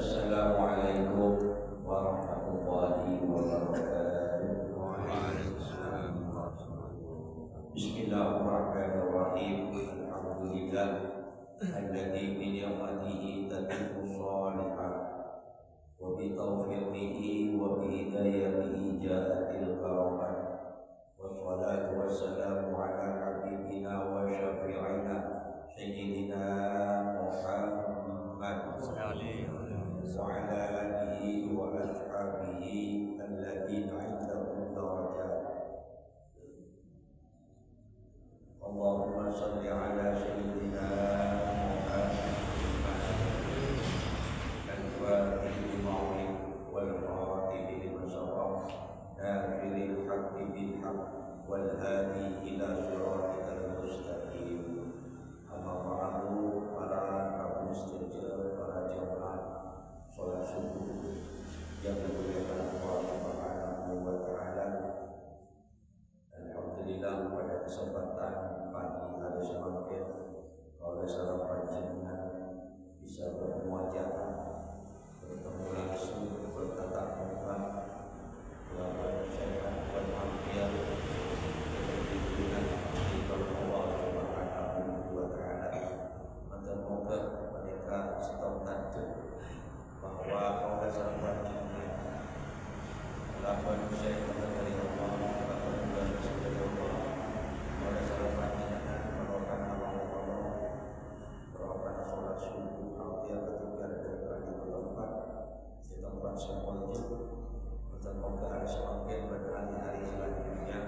Assalamualaikum warahmatullahi wabarakatuh. Bismillahirrahmanirrahim. Alhamdulillah alladzi bi ni'matihi tatimmu shalihat wa bi taufiqihi wa bi hidayatihi ja'atil karamat. Wassalatu wassalamu ala habibina wa syafi'ina sayyidina Muhammad wa ala alihi wa ashabihi alladzina 'indahum darajat. Allahumma shalli ala sayyidina Muhammad al-fatih lima wal khatib lima sabaq nafiril haqqi bil haqq wal hadi ila siratal mustaqim. Amma ba'du, para kaum mustajab, para jamaah salat subuh yang dimuliakan Allah Subhanahu wa taala. Alhamdulillah pada kesempatan pagi hari semakin oleh sarapan jenengan bisa bermuajah, bertemu langsung, bertatap muka, dalam sehat walafiat, berlindungan di Allah Subhanahu wa taala. Moga mereka setontan bahwa oleh sarapan jenengan lapan saya dari Allah, lapan bulan dari Allah, oleh sarapan jenengan merupakan amal-amal, merupakan sholat subuh, artinya ketika dari tempat di tempat semuanya, semoga hari semakin berhari-hari selanjutnya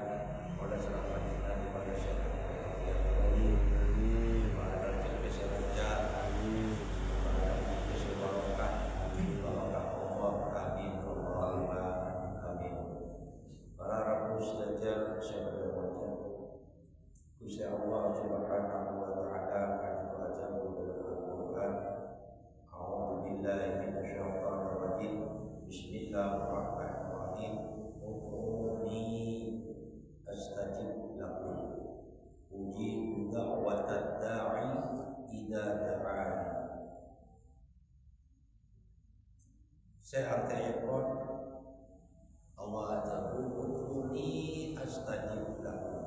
oleh sarapan jenengan pada sehat yang baik, pada rezeki selancar, pada rezeki barokah, barokah Allah, amin Allahumma amin. Para rabu sejajar syahada wajah Gusti Allah Subhanahu wa taala akan mengajarkan dalam Al-Qur'an. A'udzu billahi minasyaitonir rajim. Bismillahirrahmanirrahim. Ud'uni astajib lakum. Ujibu da'watad da'i idza da'ani. Saya artikan Allah ta'uduni astajib lakum.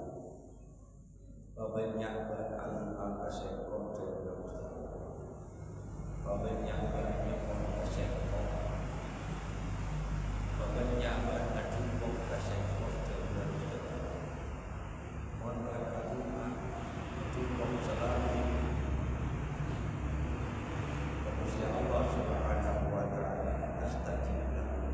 Banyak al-akasyakon dalam banyak al-akasyakon, banyak al-adumok kasyakon dalam mohon al-adumok selalu Gusti Allah Subhanahu wa taala astajib lakum.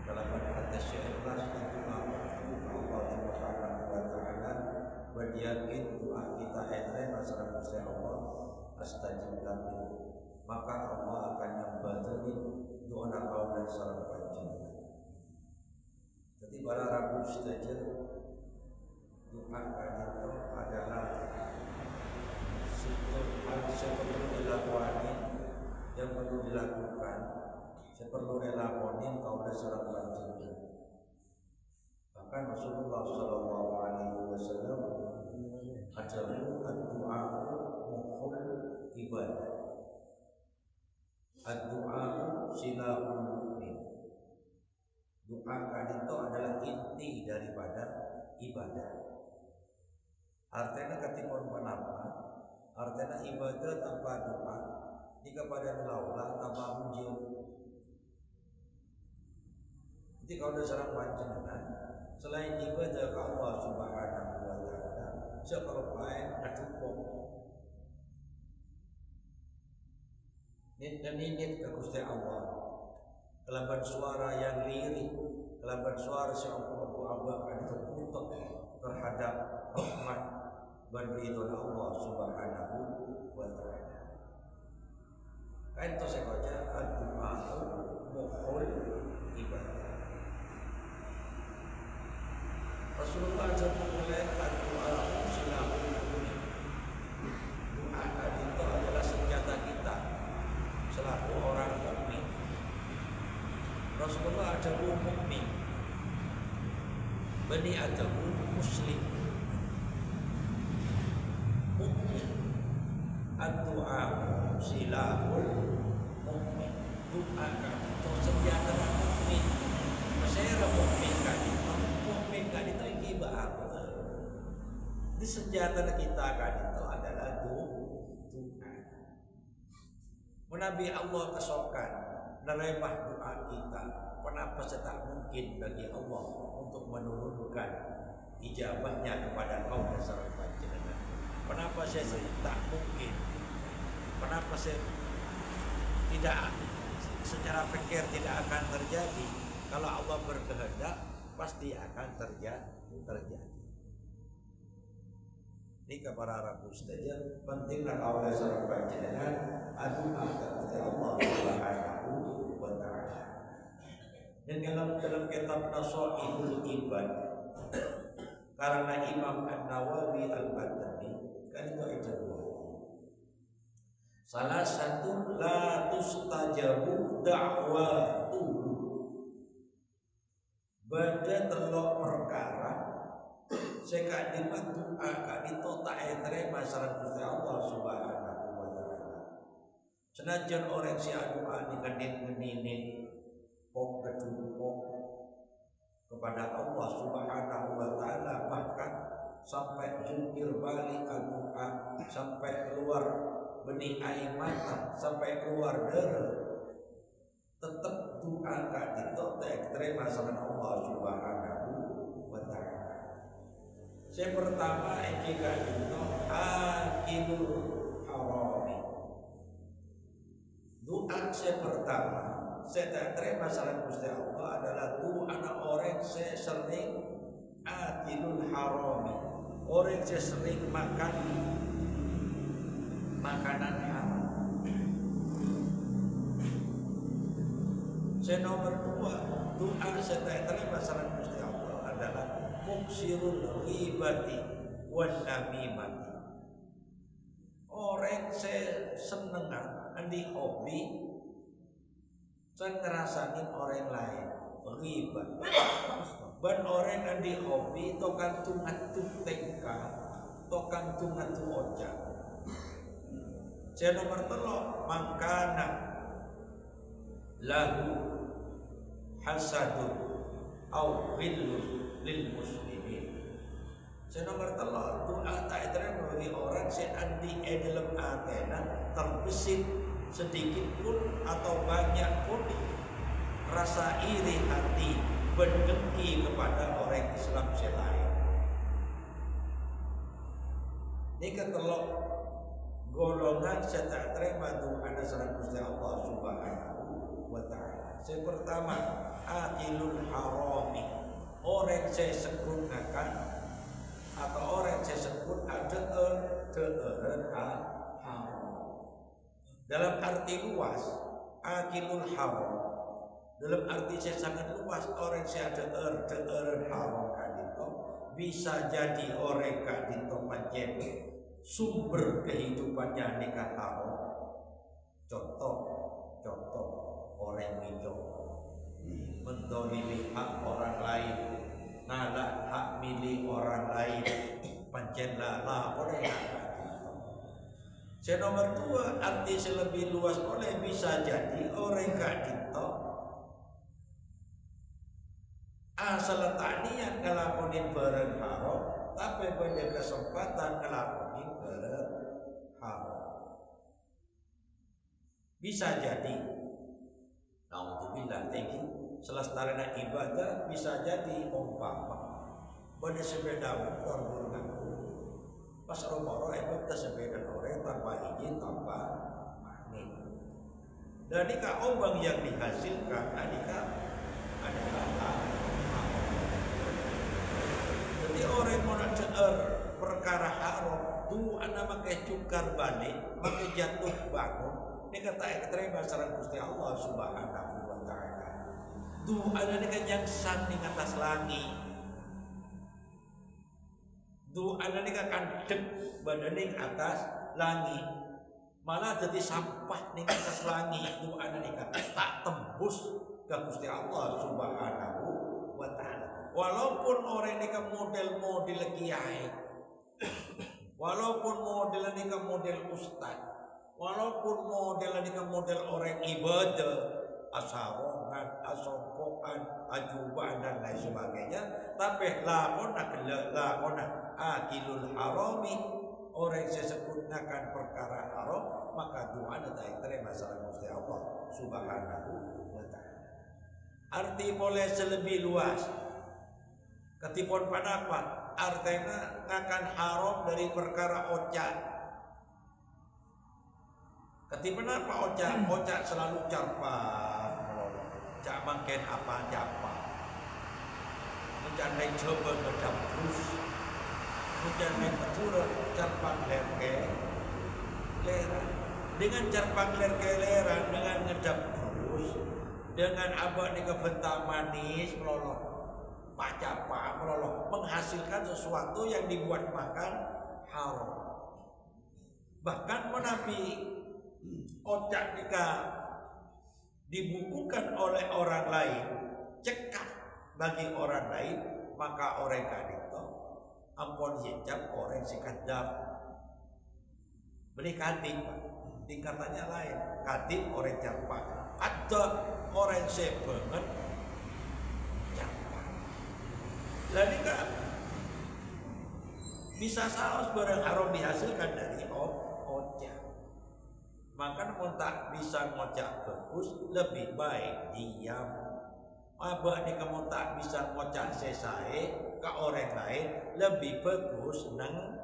Dalam hadis ikhlas itu Allah Subhanahu wa taala beryakin doa kita ente masalah Gusti Allah astajib lakum, maka Allah akan nyambadani doa kaum dan salam panjenengan. Jadi para rabu saja doa itu adalah seperti dilakukan, yang perlu dilakukan, seperti elakonin kaum dan salam panjenengan. Bahkan Rasulullah Shallallahu Alaihi Wasallam ajaru ad-du'a mukhul ibadah. Ad-du'a silahul mu'min. Doa kan itu adalah inti daripada ibadah. Artinya ketika menapa? Artinya ibadah tanpa doa jika pada laulah tanpa muncul. Jadi kalau ada seorang panjenengan selain ibadah ke Allah Subhanahu wa taala, siapa lain adukung. Nit ke Gusti Allah. Kelaban suara yang lirik, kelaban suara seorang Allah akan terputuk terhadap rahmat dan ridho Allah Subhanahu wa taala. Kain to sekoja ad-du'a mukhul ibadah. Rasulullah SAW mengatakan doa silahul mu'min. Doa itu adalah senjata kita selaku orang mukmin. Rasulullah adalah mukmin. Bani Adam muslim. Mukmin. Ad-du'a silahul mu'min. doa kan itu senjata mukmin. Saya mukmin kan itu, mukmin kan itu ibadah. Di senjata kita kan itu adalah doa. Nabi Allah kesokan menerima doa kita. Kenapa tak mungkin bagi Allah untuk menurunkan ijabahnya kepada kaum dasar panjenengan? Kenapa saya tak mungkin? Kenapa saya tidak secara pikir tidak akan terjadi? Kalau Allah berkehendak pasti akan terjadi. Ini kepada Rabu saja pentinglah kaum dasar panjenengan doa kepada Allah Subhanahu wa taala. Dan dalam kitab Nasaihul Ibad karena Imam An-Nawawi Al-Badani kan itu ada dua. Salah satu la tustajabu da'watuhu. Bada telok perkara seka dimat doa kan itu tak terima saran Gusti Allah Subhanahu wa taala. Senajan orang si doa ngenin pok kecumpuk kepada Allah Subhanahu wa taala, bahkan sampai jungkir balik doa, sampai keluar benih air mata, sampai keluar darah, tetap doa kan itu tak terima sama Allah Subhanahu wa taala. Yang pertama iki kan itu akilul harami. Doa yang pertama saya tak terima saran Gusti Allah adalah doa anak orang saya sering akilul harami, orang saya sering makan makanan haram. Saya nomor dua, doa saya tak terima saran Gusti Allah adalah muksirul ghibati wan namimati. Orang saya seneng andi hobi saya ngerasain orang lain riba. Ban orang yang di hobi tokan tungat tengka, tokan tungat oca. Saya nomor telok mangkana lahu hasadun au ghillun lil muslimin. Saya nomor telok doa tak terima bagi orang saya andi dalam atena terbesit sedikit pun atau banyak pun rasa iri hati berdengki kepada orang Islam selain. Ini ketelok golongan saya tak terima doa dasar Gusti Allah Subhanahu wa taala. Yang pertama akilul harami, orang saya sebut akan atau orang saya sebut ada haram. Dalam arti luas, akilul haram. Dalam arti saya sangat luas, orang saya ada haram kadito bisa jadi orang kadito pancen sumber kehidupannya nikah haram. Contoh orang itu mendolimi hak orang lain, nala hak milik orang lain, pancen lah orang yang saya nomor dua, arti lebih luas boleh bisa jadi orang kadito asal tak niat ngelakonin bareng haram, tapi banyak kesempatan ngelakonin bareng haram. Bisa jadi, naudzubillah, selestarana ibadah bisa jadi umpama pada sepeda motor berlaku. Pas romboro ibadah sepeda orang tanpa izin tanpa magnet. Dan nikah ombang yang dihasilkan nikah adalah jadi orang mau ceer perkara haram tu anak makai cukar balik makai jatuh bangun ini kata terima saran Gusti Allah Subhanahu wa taala. Tu ada nikah yang sang di atas langit. Tu ada nikah kandek badan ning atas langit. Malah jadi sampah ning atas langit. Tu ada nikah tak tembus ke Gusti Allah Subhanahu wa taala. Walaupun orang nikah model kiai, walaupun model nikah model ustaz, walaupun model nikah model orang ibadah, asarongan, asongkokan, ajuban dan lain sebagainya. Tapi lakona akilul harami, orang yang sesekunakan perkara haram, maka doa tidak terima salah Gusti Allah Subhanahu wa ta'ala. Arti boleh selebih luas. Ketipun panapa artinya akan haram dari perkara ocak. Ketipun apa ocak? Ocak selalu carpak, cak mangken apa japa. Menjandai coba ngedam terus, menjandai betul carpak lerke lera. Dengan carpak lerke lera, dengan ngedam terus, dengan abah ni kebentar manis melolong. Pacapa melolong menghasilkan sesuatu yang dibuat makan haram. Bahkan menapi ocak jika dibukukan oleh orang lain cekap bagi orang lain, maka orang kadito ampun hijab orang sikadam beli kadip tingkatannya lain. Kadip orang carpak, ada orang sebenget lalu kan bisa saus barang haram dihasilkan dari ocak. Maka tak bisa ngocak bagus, lebih baik diam. Abah ni kamu tak bisa ngocak sesae ke orang lain, lebih bagus neng.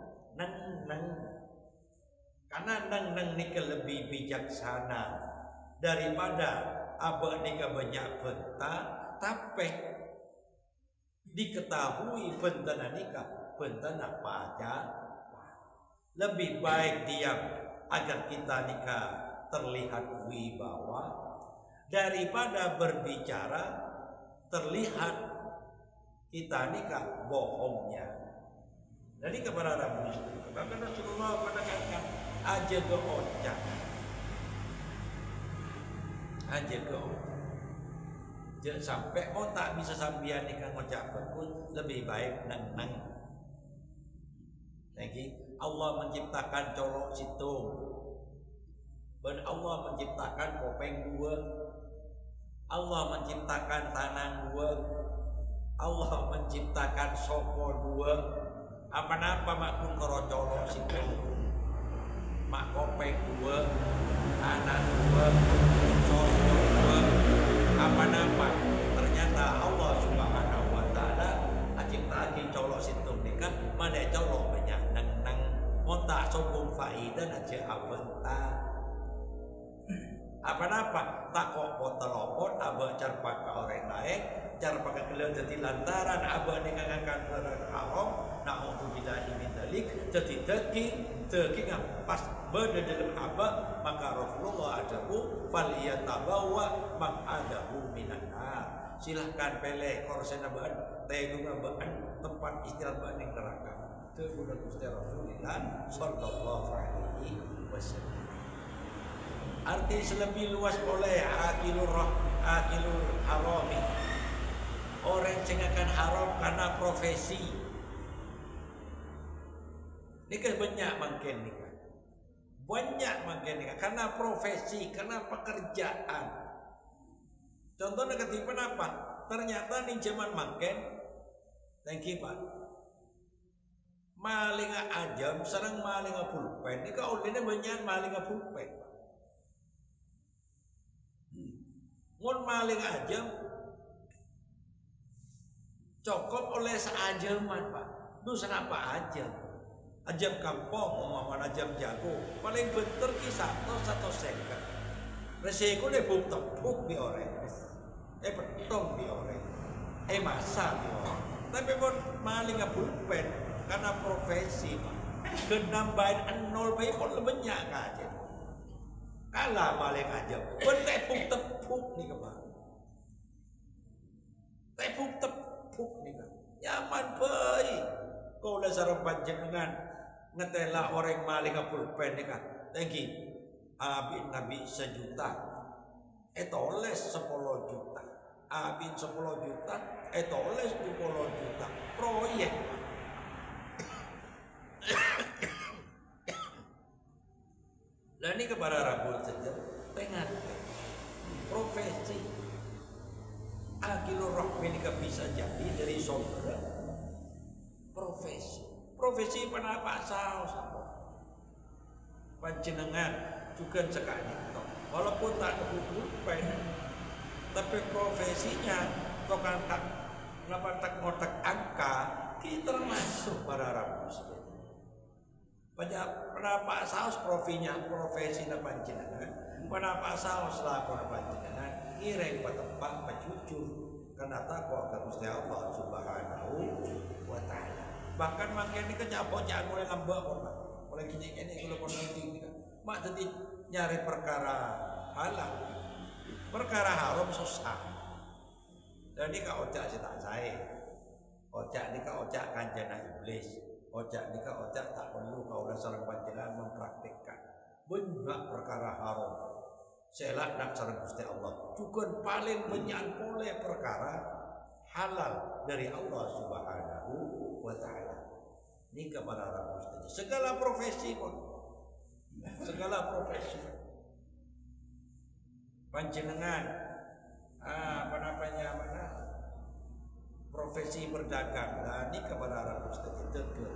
Karena neng ni lebih bijaksana daripada abah ni banyak bentang tapi diketahui bentana nikah, bentana apa aja. Lebih baik diam agar kita nikah terlihat wibawa daripada berbicara terlihat kita nikah bohongnya. Jadi kepada Rabu bahkan Rasulullah menekankan aja ke ocak, aja ke ocak. Sampai mau tak bisa sambian nikah ngocak bagus, lebih baik nang. Lagi Allah menciptakan colok situng, dan Allah menciptakan kopeng dua, Allah menciptakan tanang dua, Allah menciptakan soko dua. Apa-apa makun karo colok situng, mak kopeng dua, tanang dua, soko dua. Apa-apa ternyata Allah Subhanahu wa ta'ala ciptakan colok situng nikah mana colok banyak nang monta sombong faidah aja apa-apa tak kok botelopon abah carpak ke orang lain carpak ke kalian jadi lantaran abah nikahkan barang haram na'udzubillahi min dzalik jadi daging pas berada dalam abah maka Rasulullah ajabu faliyatabawa maq'adahu minan nar. Silahkan pilih korsen bahan tayung bahan tempat istirahat bahan yang neraka. Itu sudah Gusti Rasulullah sallallahu alaihi wasallam. Arti selebih luas boleh akilur harami. Orang cengakan haram karena profesi. Nikah banyak makin nikah. Banyak makin nikah karena profesi, karena pekerjaan. Contohnya ketipan apa? Ternyata nih zaman makin thank you Pak. Malinga ajam serang malinga pulpen. Ini kau ini banyak malinga pulpen. Mun maling ajam cokop oleh seajaman Pak. Duh senapa ajam? Ajam kampung, umpama ajam jago, paling bentar ki satu seket. Resiko deh buk tepuk di orang, petong di orang, masa di orang. Tapi pun maling pulpen karena profesi Pak. Kenambahin nol bayi pun banyak aja. Kalah maling ajam, pun tepuk nih kemana? Tepuk nih kan? Nyaman baik. Kau udah sarang panjenengan ngetela orang maling pulpen nih kan? Thank you. Abin nabi 1 juta, toles 10 juta. Abin 10 juta, toles 20 juta. Proyek. Lah ini kepada Rabbul saja, tengah. profesi. Akilur rahmi ini bisa jadi dari sumber profesi. Profesi penapa saus panjenengan juga sekali. Walaupun tak pulpen, tapi profesinya tokan tak ngotak angka, kita termasuk para Arab Muslim. Banyak penapa saus profesinya panjenengan, penapa saus lakon panjenengan, ireng patempak pajujur karena takwa ke Gusti Allah Subhanahu wa taala. Bahkan makin ini kenyapocaan mulai lambak oleh kini kalau penting kan. Mak tadi nyari perkara halal, perkara haram susah. Jadi kau ojak si tak saya, ojak ni kau ojak kanjana iblis, ojak ni kau ojak tak perlu kau dasar panjenengan mempraktikkan. Banyak perkara haram. Selak nak sareng Gusti Allah. Juga paling banyak oleh perkara halal dari Allah Subhanahu wa taala. Ini kepada orang Gusti. Segala profesi pun. Segala profesi. Panjenengan mana profesi berdagang. Nah, ini kepada orang Gusti tegel.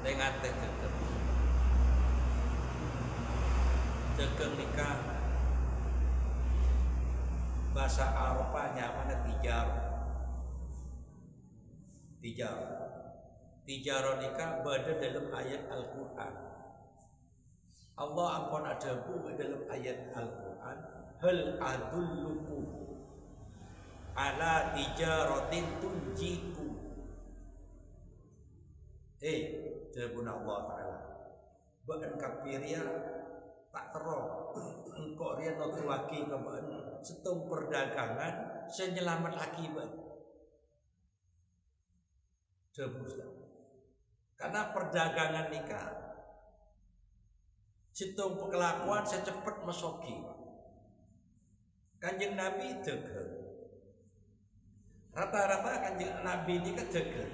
Dengan tegel. Tegel nikah bahasa Arabnya mana tijar nikah berada dalam ayat Al-Quran. Allah ampun ada dalam ayat Al-Quran, hal adullukum ala tijaratin tunjikum. Jawabun Allah Ta'ala ba'an kafiria tak terong engkau rian notuaki kebaan setung perdagangan senyelamat akibat jebus. Karena perdagangan nikah setung kelakuan secepat mesoki. Kanjeng Nabi degel. Rata-rata kanjeng Nabi nikah degel.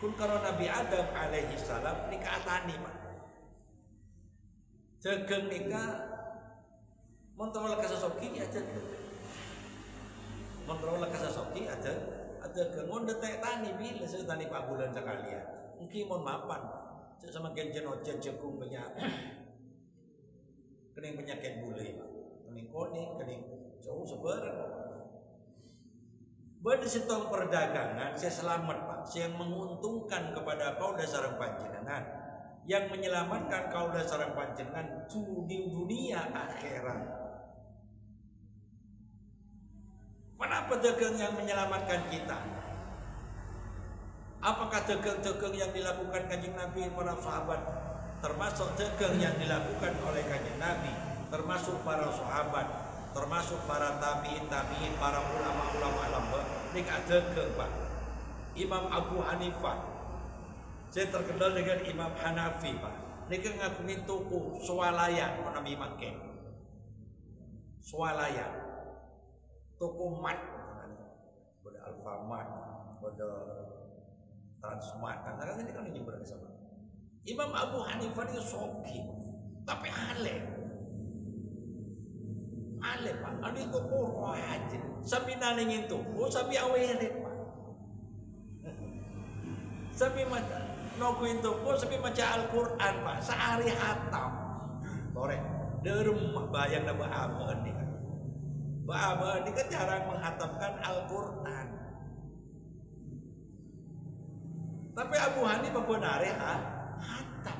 Kun karo Nabi Adam alaihi salam nikah atani Pak. Degel nikah Montol kasasoki ada Montol kasasoki ada kengon detek tani bila tani Pak bulan sekalian. Mungkin mohon maafan sama genjen ojen jagung penyakit. Kening penyakit bule, kening kuning, kening jauh sebarang. Pada setong perdagangan saya selamat Pak, saya menguntungkan kepada kau dasar panjenengan, yang menyelamatkan kau dasar panjenengan di dunia akhirat. Kenapa dagang yang menyelamatkan kita? Apakah dagang-dagang yang dilakukan kanjeng Nabi para sahabat, termasuk dagang yang dilakukan oleh kanjeng Nabi, termasuk para sahabat, termasuk para tabi'in, para ulama-ulama lamba, ini gak dagang Pak. Imam Abu Hanifah, saya terkenal dengan Imam Hanafi Pak. Ini kan ngakuin tuku swalayan, Nabi makin swalayan, tuku mat, pada Alfamart, pada Transmart, karena ini kan ini bersama. Imam Abu Hanifah itu soki, tapi alim Pak. Anu itu Quran aja. Sampai nalingin tuh, sampai awerit Pak. Sampai macam nokuin tuh, sampai baca Al-Quran Pak. Sehari hatam. Korek, di rumah bayang nama Abah ini kan. Abah ini kan jarang menghatamkan Al-Quran. Tapi Abu Hanifah benar hatam.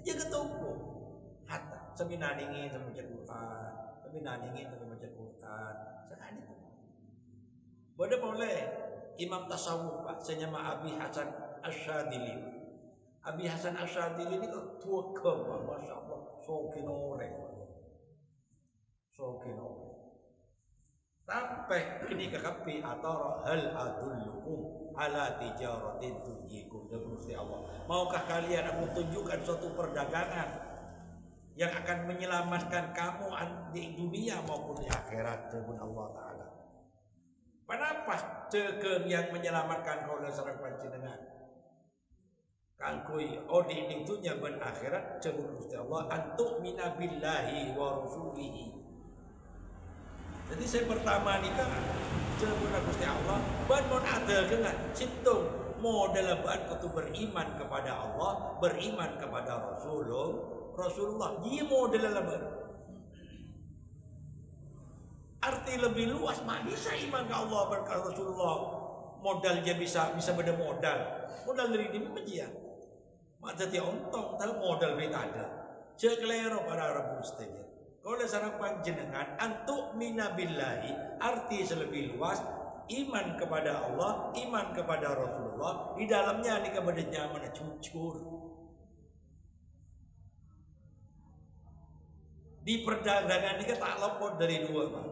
Dia ketemu hatam. Sampai naningin sampai baca Quran, sampai naningin sampai baca Quran. Sekali itu. Boleh boleh. Imam tasawuf Pak, saya nama Abi Hasan Asyadili. Abi Hasan Asyadili ini kok tua Pak, masya Allah, sokinore. Sampai kini kekapi atau hal adullukum ala tijaratin tunjikum Gusti Allah. Maukah kalian aku tunjukkan suatu perdagangan yang akan menyelamatkan kamu di dunia maupun di akhirat dengan Allah Ta'ala. Kenapa dagang yang menyelamatkan kau dasar panjenengan? kangkui odi ning dunya ban akhirat sebut Gusti Allah antuk minabillahi wa rasulihi. Jadi saya pertama nikah sebut Gusti Allah ban mon ada dengan situng modal ban kutu beriman kepada Allah, beriman kepada Rasulullah. Dia modal ban. Arti lebih luas mah bisa iman ke Allah berkat Rasulullah. Modalnya bisa beda modal dari ini menjia. Maka dia ontong tahu modal beda ada. Ceklero para Arab Mustajab. Kalau sarang panjenengan antuk minabillahi arti selebih luas iman kepada Allah, iman kepada Rasulullah. Di dalamnya ini kepada nyaman jujur. Di perdagangan ini tak lepas dari dua, Pak.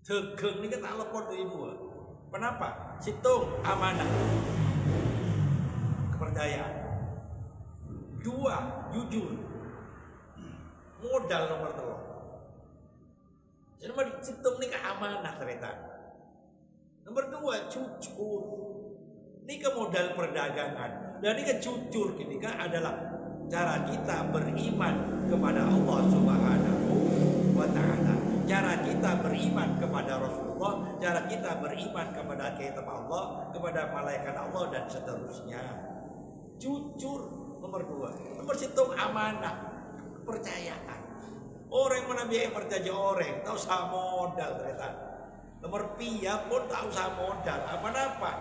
Dagang ini tak lepas dari dua. Kenapa? Situng amanah. Kepercayaan. Dua, jujur. Modal nomor 3. Jadi situng ini amanah ternyata. Nomor 2, jujur. Ini ke modal perdagangan. Dan ini ke jujur ini adalah cara kita beriman kepada Allah Subhanahu wa ta'ala. Cara kita beriman kepada Rasulullah, cara kita beriman kepada kitab Allah, kepada malaikat Allah dan seterusnya. Jujur nomor 2. Nomor 1 amanah, kepercayaan. Orang mana biaya percaya orang, tahu sama modal ternyata. Nomor pia pun tahu sama modal. Apa-apa?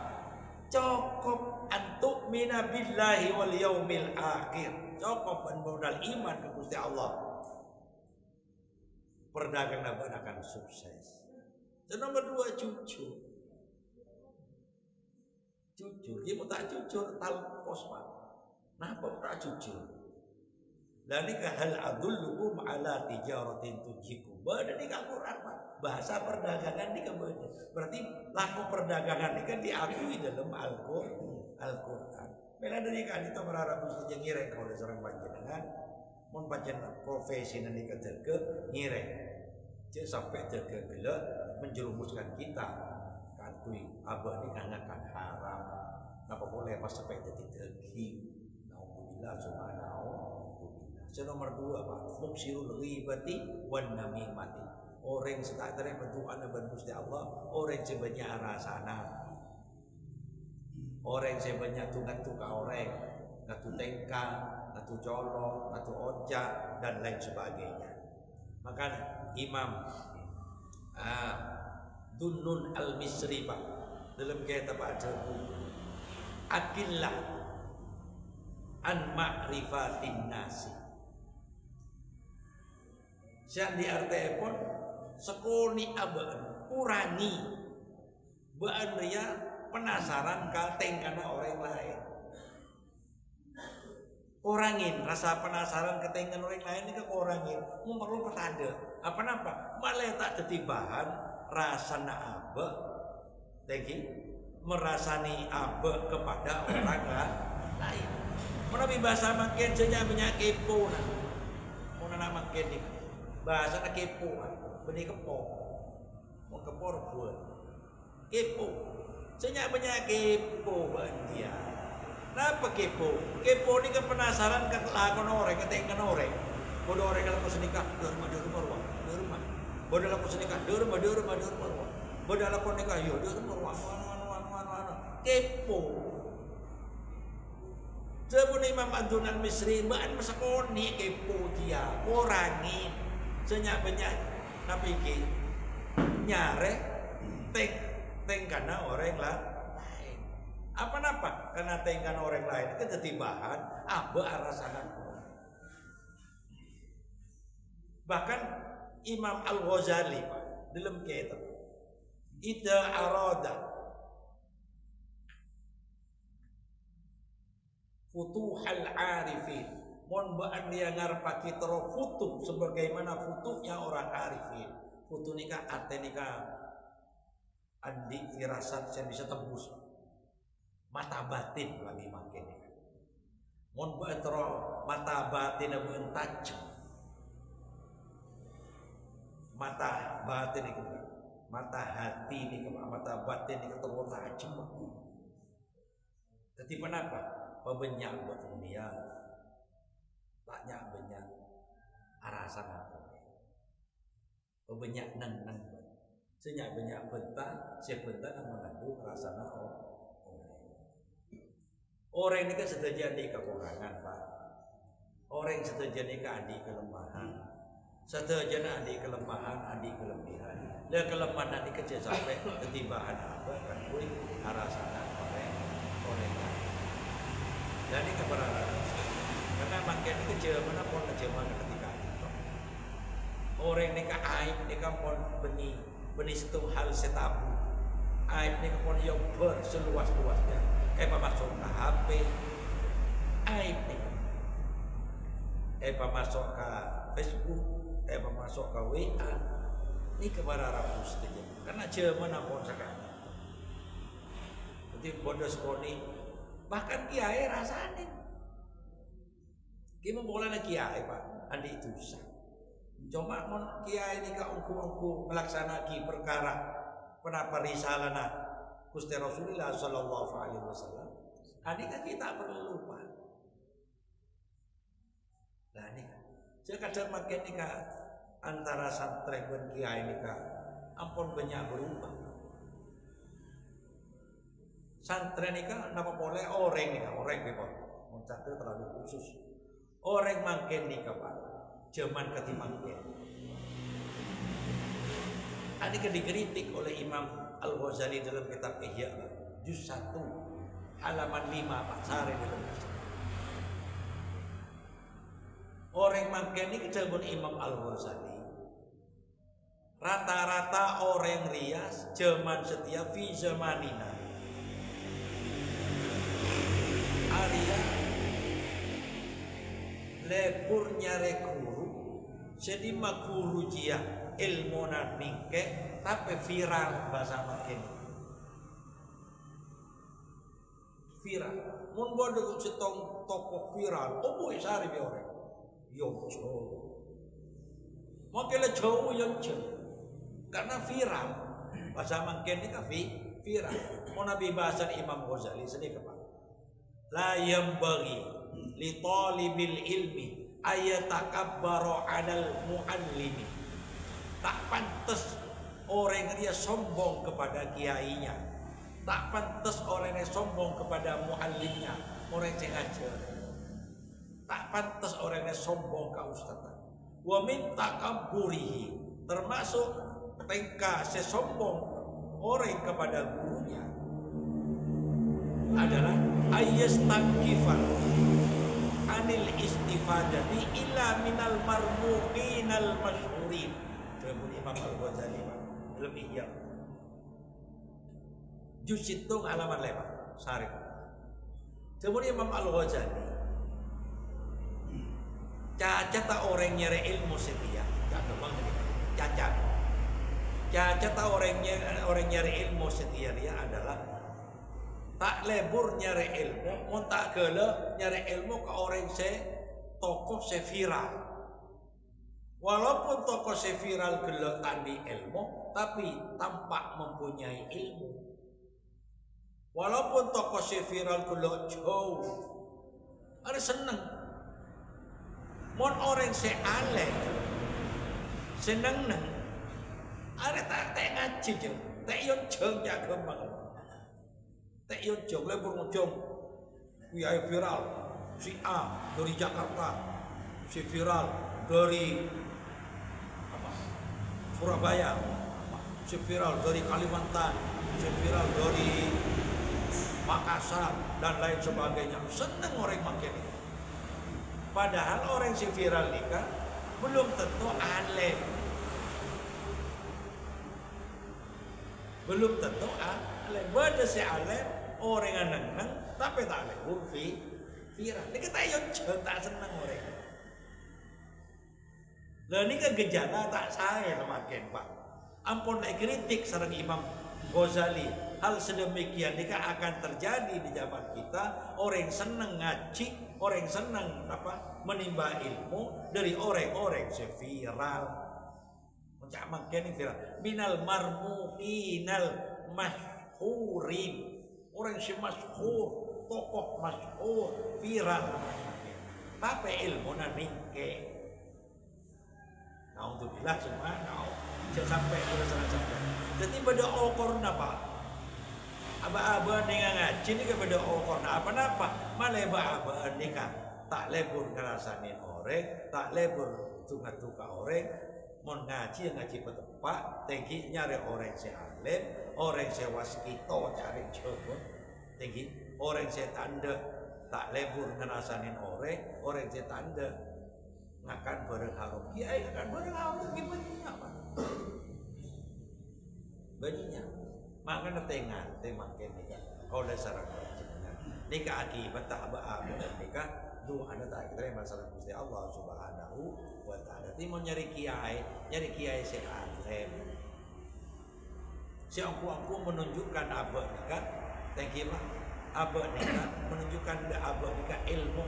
Cukup antuk minabillahi wal yaumil akhir. Cukup modal iman ke Gusti Allah. Perdagangan akan sukses. Dan nomor 2 jujur. Jujur, dia mau tak jujur talpos Pak. Kenapa tak jujur? Dan ini hal adullukum ala tijaratin tunjikum. Bada ini Al-Quran Pak. Bahasa perdagangan ini kemudian. Berarti laku perdagangan ini kan diakui dalam Al-Quran. Bela dari kan itu berharap mesti ngireng kalau seorang panjenengan. Mun panjenengan profesi nanti keterke ngireng. Jadi sampai tergila menjerumuskan kita kakui abah ini kan haram. Napa boleh pas sampai jadi tergi. Nauzubillah subhanahu. Nomor 2 Pak, muksirul ghibati wan namimati. Orang setakdare berdoa nang Gusti Allah, orang sebanyak arasana. Orang sebanyak tukang orang, ngatu tengka, ngatu colok, ngatu ojak dan lain sebagainya. Maka Imam Dunnun Al-Misri Pak dalam kitab Akillah an ma'rifatin nasi. Siang di artepon sekoni aban kurangi baan dia penasaran kateng karena orang lain. Kurangin rasa penasaran ketengan orang lain ini kekurangin. Perlu petanda. Apa-apa? Malah tak tetibahan rasa abe, tegi merasani abe kepada orang lain. Menabi bahasa makin saja kepo nah. Mau nak makin ni bahasa nak kepo benih kepo. Mau kepor buat kepo. Senyak banyak kepo dia. Kenapa kepo? Kepo ni kan penasaran kan lakon orang, ketengan orang. Bodoh orang kalau senikah, derma ruang, derma. Bodoh kalau senikah, derma ruang. Bodoh kalau nikah, yo derma ruang. Kepo. Sebab Imam Ad-Dunan Misri, mbak masakoni kepo dia, orangin. Senyak banyak, napi ke nyare, teng karena orang lain. Apa-apa? Karena tengkan orang lain itu ketibahan, abe arasanan. Bahkan Imam Al-Ghazali dalam kitab Ida arada futuhal arifin, mon baan dia ngarpaki tero futuh sebagaimana futuhnya orang arifin. Futuh nikah ate nikah andi firasat saya bisa tembus mata batin lagi makin. Mon baan tero mata batin abu tajam. Mata batin itu, mata hati ini, mata batin ini terus tajam. Jadi kenapa? Pebenyak buat dia banyak banyak arasan apa? Pebenyak nang senyak banyak bentar, siap bentar yang mengandung rasana orang ini kan seterjadi kekurangan Pak. Orang seterjadi adi kelemahan. Seterjadi adi kelemahan, adi kelebihan. Dan kelemahan nanti kecil sampai ketimbaan apa kan? Arasana orang. Dan ini kebenaran. Karena makin kecil mana pun kecil mana ketika itu. Orang ini kan aib, ini kan pun benih satu hal setabu. Aib ini kan pun yang berseluas-luasnya. Kayak masuk ke HP, aib nih. Masuk ke Facebook, masuk ke WA. Ini kebenaran mesti. Karena zaman pun sekarang. Jadi bodoh sekali. Bahkan kiai rasain. Kita boleh nak kiai Pak, andi itu susah. Cuma mon kiai ini ka ungku melaksanakan perkara penapa risalana Gusti Rasulullah sallallahu alaihi wasallam. Andi kan kita perlu Pak. Nah ini kan. Saya kadang makin ini ka antara santri dan kiai ini ka ampun banyak berubah. Santri ini kan napa boleh orang ini orang bebas. Mun santri terlalu khusus. Orang makin nih Pak, zaman ketimangkin. Ada dikritik oleh Imam Al-Ghazali dalam kitab Ihya, juz 1 halaman 5 Pak Sari dalam kitab. Orang makin ini zaman Imam Al-Ghazali. Rata-rata orang rias zaman setia fi zamanina. Arya lepur nyare guru jadi guru jia ilmu ningke tapi viral bahasa makin viral mun bodoh setong tokoh viral boy sari bi orang yonco makanya jauh yonco karena viral bahasa makin ini kan viral mau nabi bahasa Imam Ghazali sedih Pak la yambaghi li talibil ilmi ayatakabbaru 'alal muallimi. Tak pantas orang dia sombong kepada kiainya. Tak pantas orang yang sombong kepada muallimnya, orang yang ngajar. Tak pantas orang yang sombong ke ustazah. Wa min takabburihi termasuk tingkah sesombong orang kepada gurunya adalah ayastaqifan anil istifadati ila minal marmuqinal masyhurin. Sebut Imam Al-Ghazali dalam Ihya. Juz itu halaman 5 Sarif. Sebut Imam Al-Ghazali. Cacat orang nyari ilmu setia. Enggak gampang ini. Cacat. Cacat orang nyari ilmu setia dia adalah tak lebur nyari ilmu, mau tak gele nyari ilmu ke orang tokoh viral. Walaupun tokoh viral gele tadi ilmu, tapi tampak mempunyai ilmu. Walaupun tokoh viral gele jauh, ada seneng. Mon orang aleh, seneng neng, ada tak ngaji je, tak yon jeng jaga banget. Tak yon jeng lebur ngejong, kiai viral, si A dari Jakarta, si viral dari Surabaya, si viral dari Kalimantan, si viral dari Makassar dan lain sebagainya. Seneng orang makin itu. Padahal orang si viral nikah belum tentu alim. Belum tentu alim. Bada si alim orang yang neng tapi tak alim viral. Ini kita yang tak seneng orang. Lah ini kan gejala tak saya semakin Pak. Ampun naik kritik sareng Imam Ghazali. Hal sedemikian ini akan terjadi di zaman kita. Orang seneng ngaji, orang seneng menimba ilmu dari orang-orang viral. Macam makin viral. Minal marmuqinal masyhurin. Orang si masyhur, tokoh masyhur viral. Tapi ilmu nike. Naudzubillah semua, sampai sampai. Jadi pada okor napa? Aba-aba dengan ngaji ni kan pada okor apa-apa. Malah aba-aba ni kan tak lebur ngerasain orang, tak lebur tukar-tukar orang. Mon ngaji petempat, tinggi nyari orang sealim, orang sewaskito cari coba. Tinggi orang setanda tak lebur ngerasain orang setanda ngakan berharum. Kiai akan berharum gimana apa? Banyak. Makanya temakin nikah. Kau dasar nikah akibat tak apa nikah. Doa anda tak kira masalah Gusti Allah Subhanahu wa Ta'ala. Ti mau nyari kiai sealim. Si aku menunjukkan apa nikah. Thank you lah. Apa nikah menunjukkan apa nikah ilmu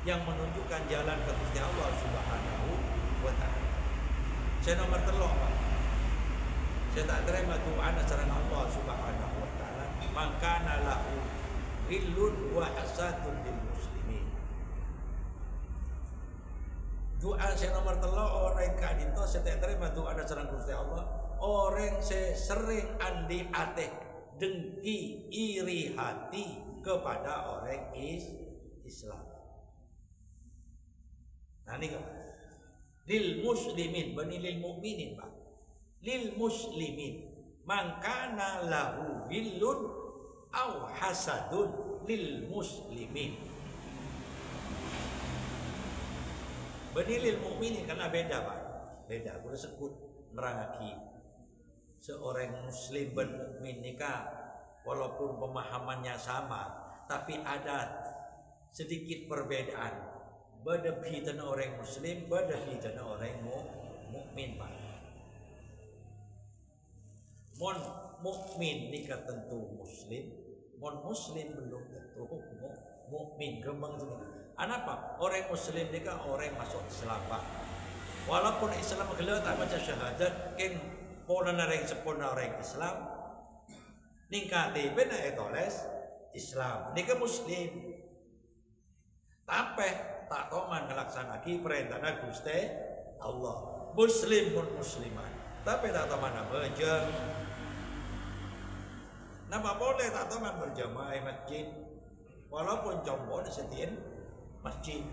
yang menunjukkan jalan ke Gusti Allah Subhanahu wa Ta'ala. Saya nomor telok Pak. Saya tak terima doa sareng Allah Subhanahu wa Ta'ala. Maka lahu illun wa hasatun lil muslimin. Doa saya nomor telok orang kadito saya tak terima doa sareng Gusti Allah. Orang saya sering andi ateh dengki iri hati kepada orang Islam. Nah ini kan lil muslimin bani lil mukminin Pak. Lil muslimin man kana lahu hillun aw hasadun lil muslimin. Bani lil mukminin karena beda Pak. Beda aku sebut nerangaki seorang muslim dan mukmin nikah walaupun pemahamannya sama tapi ada sedikit perbedaan. Beda bidana orang muslim, beda bidana orang mukmin Pak. Mon mukmin nikah tentu muslim, mon muslim belum tentu mukmin. Gembang sini. Kenapa? Orang muslim nikah orang masuk Islam Pak. Walaupun Islam gelar tak baca syahadat, kan pola orang sepona orang Islam. Nikah tiba na etoles Islam, nikah muslim. Tapi tak toman ngelaksanaki perintah Gusti Allah. Muslim pun musliman. Tapi tak toman berjam. Nama boleh tak toman berjamaah masjid. Walaupun jomblo setin masjid.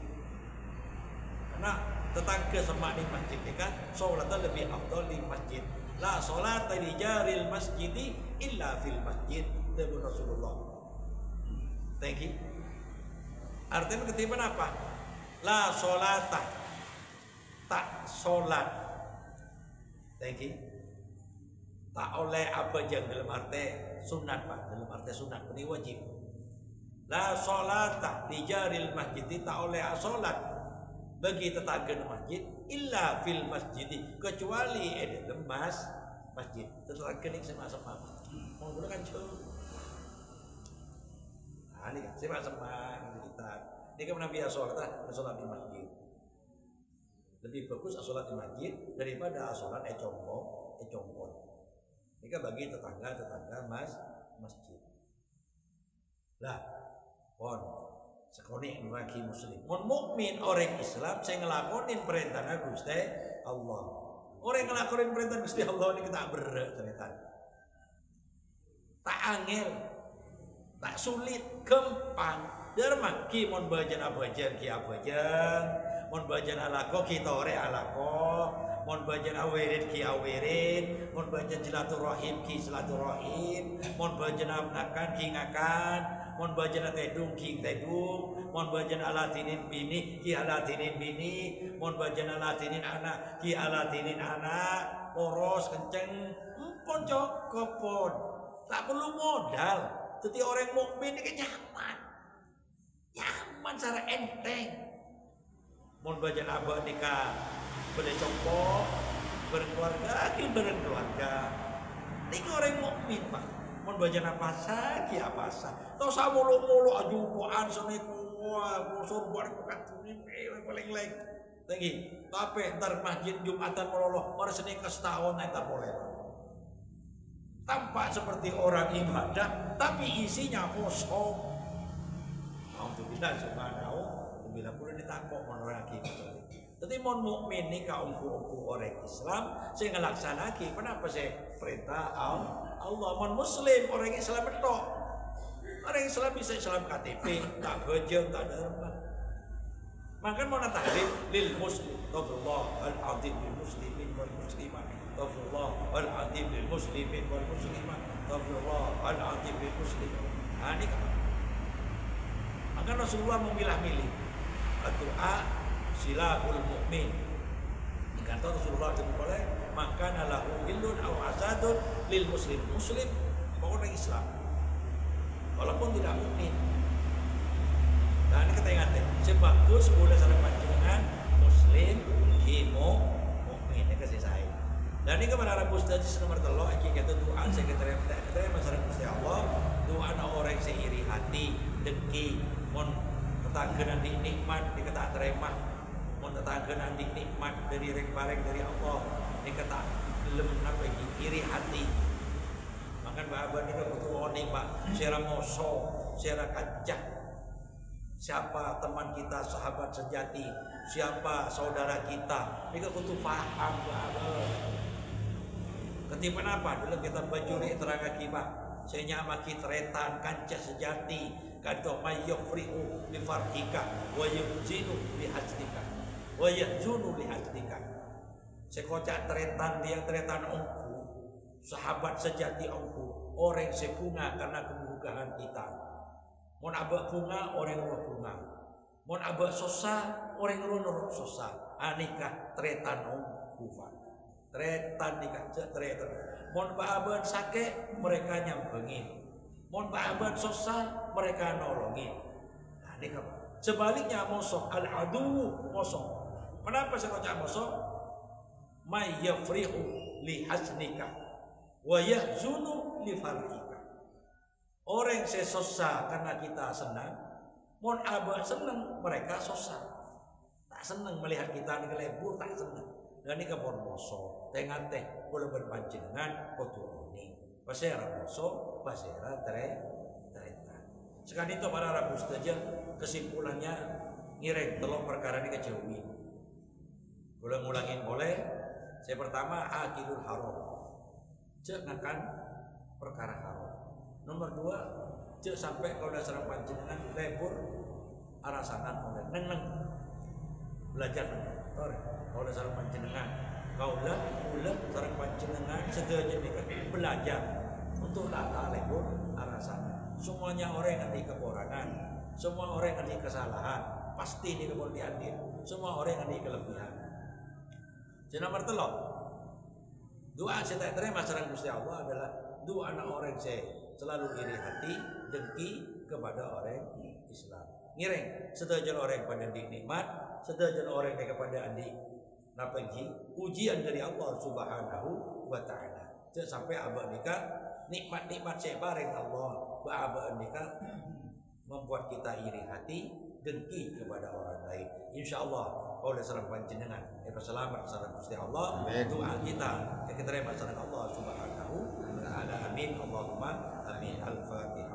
Karena tetangga semak di masjid ni kan solatnya lebih afdal di masjid. La solat di jaril masjidi illa fil masjid. Itu Rasulullah. Thank you. Artinya ketiban apa? La solata. Tak solat. Thank you. Tak oleh apa jang dalam arti sunat Pak. Dalam arti sunat ini wajib. La solata di jaril masjid. Tak oleh solat bagi tetangga masjid illa fil masjid, kecuali dalam masjid. Tetangga ni sama-sama. Mau kan cuy. Nah, ini kan sama-sama kita. Ini kan Nabi sholat di masjid. Lebih bagus sholat di masjid daripada sholat congkong. Ini kan bagi tetangga masjid. Lah, pon sekoni lagi muslim. Mon mukmin orang Islam saya ngelakonin perintah Gusti Allah. Orang ngelakonin perintah Gusti Allah ini kita berat cerita. Tak angel, tak sulit, gampang. Derma ki mon bajan abajan ki abajan, mon bajan alako ki tore alako, mon bajan awirid ki awirid, mon bajan silaturahim ki silaturahim, mon bajan ngakan ki ngakan, mon bajan tedung ki tedung, mon bajan alatinin bini ki alatinin bini, mon bajan alatinin anak ki alatinin anak, poros kenceng, pon cokopon, tak perlu modal. Jadi orang mukmin ini nyaman. Nyaman secara enteng. Mon bajan abah nikah boleh copok berkeluarga ki berkeluarga. Ini orang mukmin Pak. Mon bajan apa sah ki apa sah. Tau sa mulu-mulu ajupuan sone kuah musur buat bukan paling lain. Tinggi. Tapi ntar masjid Jumatan meloloh orang seni setahun eta boleh. Tampak seperti orang ibadah tapi isinya kosong. Allah subhanahu bila pun ditakok mon orang akhirat. Tapi mon mukmin ni kaum orang Islam saya ngelaksanaki kenapa saya perintah Allah mon muslim orang Islam betul. Orang Islam bisa Islam KTP, tak bejeng, tak ada hormat. Maka mau tahlil lil muslim, tafallah al-azim lil muslimin wal muslimat, tafallah al-azim lil muslimin wal muslimat, tafallah al-azim lil muslimin. Nah ini kan. Maka Rasulullah memilah-milih doa silahul mukmin. Dikata Rasulullah boleh maka lahu illun aw asadun lil muslim. Muslim orang Islam. Walaupun tidak mukmin. Nah ini kita ingat sebagus boleh saling panjangan muslim himo mukmin ini kasih saya. Dan ini kepada Arab Ustaz nomor 3 iki kita doa sekretariat masyarakat Gusti Allah doa orang seiri hati dengki mon tetanggenan di nikmat dikata terima mon tetanggenan di nikmat dari rek-bareng dari Allah dikata belum apa iri hati. Makan bahaban ini butuh oning pak, secara moso, secara kancah. Siapa teman kita, sahabat sejati, siapa saudara kita, ini butuh faham bahaban. Ketipan apa? Dulu kita bajuri terangga kita, saya nyamaki teretan kancah sejati, kata mayyufri'u li farhika, wa yujinu li hajnika, wa yahzunu li hajnika. Sekocak teretan dia teretan ongku. Sahabat sejati engkau orang sekunga karena kebugahan kita. Mon abak bunga orang ruh bunga. Mon abak sosa orang ruh sosa. Anikah tretan engkau. Tretan nikah tretan. Mon baaban sake mereka nyambengin. Mon baaban sosa mereka nolongin. Anikah. Sebaliknya mosok al-adu mosok. Kenapa saya kocak mosok? May yafrihu li hasnika. Wa yahzunu li farhika. Orang sesosa karena kita senang, mon abah senang mereka sosa. Tak senang melihat kita ni kelebur, tak senang. Dan ni kapon moso, tengah teh boleh berpancingan kotor ini. Pasera moso, pasera tereta. Sekarang itu para Arab saja kesimpulannya ngireng telur perkara ini kejauhi. Boleh ngulangin boleh. Saya pertama akilul haram. Cek akan perkara haram. Nomor 2, cek sampai kau dah serang panjenengan lebur arasanan oleh neng belajar tore kau dah serang panjenengan kau dah ulah serang panjenengan sedaya mereka belajar untuk lata lebur arasanan. Semuanya orang yang ada kekurangan, semua orang yang ada kesalahan, pasti di kebun diadil. Semua orang yang ada kelebihan. Jadi nomor 3. Doa saya tak terima sareng Gusti Allah adalah doa anak orang saya selalu iri hati, dengki kepada orang Islam. Ngireng setuju orang pada nikmat, setuju orang kepada andi napagi ujian dari Allah Subhanahu wa taala. Jangan sampai abah nikah nikmat-nikmat saya bareng Allah, abah nikah membuat kita iri hati, dengki kepada orang lain. Insyaallah oleh sareng panjenengan selamat sareng Gusti Allah. Doa kita terima sareng Allah Subhanahu wa taala. Amin. Allahumma amin. Al-Fatihah.